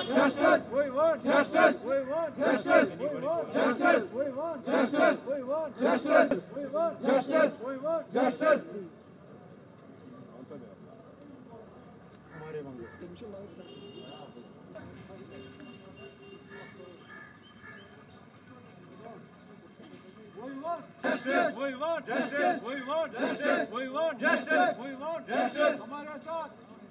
justice, we want justice, we want justice, we want justice, we want justice, we want justice, we want justice, we want justice. Justice, we want justice, we want justice, we want justice, we want justice. हमारे साथ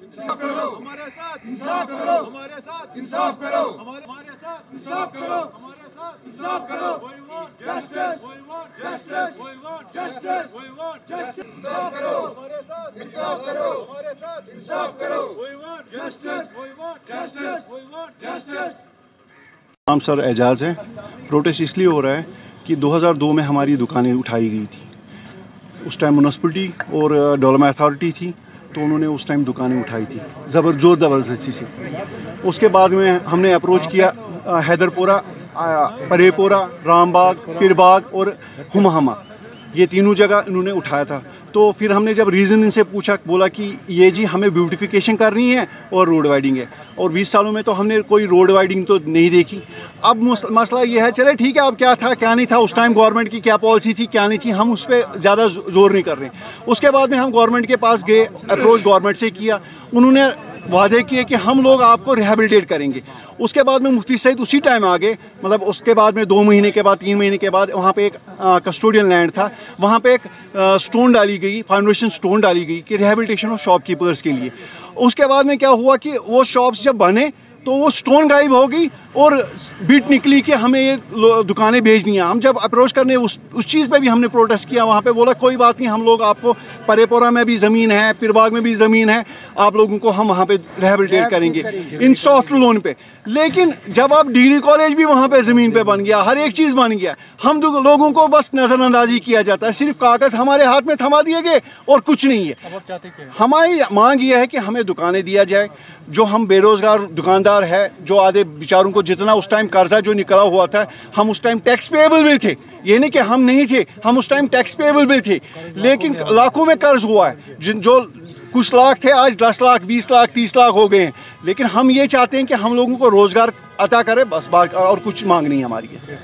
इंसाफ करो, हमारे साथ इंसाफ करो, हमारे साथ इंसाफ करो, हमारे साथ इंसाफ करो, हमारे साथ इंसाफ करो. We want justice, we want justice, we want justice, we want justice. इंसाफ करो, हमारे साथ इंसाफ करो, हमारे साथ इंसाफ करो. We want justice, we want justice, we want justice. नाम सर एजाज है. प्रोटेस्ट इसलिए हो रहा है कि 2002 में हमारी दुकानें उठाई गई थी. उस टाइम म्यूनसिपलिटी और डेवलपमेंट अथॉरिटी थी, तो उन्होंने उस टाइम दुकानें उठाई थी ज़बरदस्ती से. उसके बाद में हमने अप्रोच किया हैदरपुरा, परेपुरा, रामबाग, पीरबाग और हुमाहमा, ये तीनों जगह इन्होंने उठाया था. तो फिर हमने जब रीज़न इनसे पूछा, बोला कि ये जी हमें ब्यूटिफिकेशन करनी है और रोड वाइडिंग है, और 20 सालों में तो हमने कोई रोड वाइडिंग तो नहीं देखी. अब मसला ये है, चले ठीक है, अब क्या था क्या नहीं था, उस टाइम गवर्नमेंट की क्या पॉलिसी थी क्या नहीं थी, हम उस पर ज़्यादा जोर नहीं कर रहे. उसके बाद में हम गवर्नमेंट के पास गए, अप्रोच गवर्नमेंट से किया, उन्होंने वादे किए कि हम लोग आपको रिहेबिलिटेट करेंगे. उसके बाद में मुफ्ती सईद उसी टाइम आ गए, मतलब उसके बाद में 2 महीने के बाद 3 महीने के बाद वहाँ पे एक कस्टोडियल लैंड था, वहाँ पे एक स्टोन डाली गई, फाउंडेशन स्टोन डाली गई कि रिहेबिलिटेशन ऑफ शॉपकीपर्स के लिए. उसके बाद में क्या हुआ कि वो शॉप्स जब बने तो वो स्टोन गायब हो गई और बीट निकली कि हमें ये दुकानें भेजनी हैं. हम जब अप्रोच करने उस चीज़ पे भी हमने प्रोटेस्ट किया, वहाँ पे बोला कोई बात नहीं, हम लोग आपको परेपुरा में भी ज़मीन है, पीरबाग में भी ज़मीन है, आप लोगों को हम वहाँ पे रिहेबिलिटेट करेंगे इन सॉफ्ट लोन पे. लेकिन जब आप डिग्री कॉलेज भी वहाँ पे ज़मीन पे बन गया, हर एक चीज़ बन गया, हम लोगों को बस नज़रअंदाजी किया जाता है. सिर्फ कागज़ हमारे हाथ में थमा दिए गए और कुछ नहीं है. हमारी मांग ये है कि हमें दुकानें दिया जाए. जो हम बेरोज़गार दुकानदार है, जो आधे बेचारों को जितना उस टाइम कर्जा जो निकला हुआ था, हम उस टाइम टैक्स पेएबल भी थे, ये नहीं कि हम नहीं थे, हम उस टाइम टैक्स पेएबल भी थे, लेकिन लाखों में कर्ज हुआ है. जो कुछ लाख थे आज 10 लाख, 20 लाख, 30 लाख हो गए हैं. लेकिन हम ये चाहते हैं कि हम लोगों को रोज़गार अता करें, बस बात, और कुछ मांग नहीं हमारी है.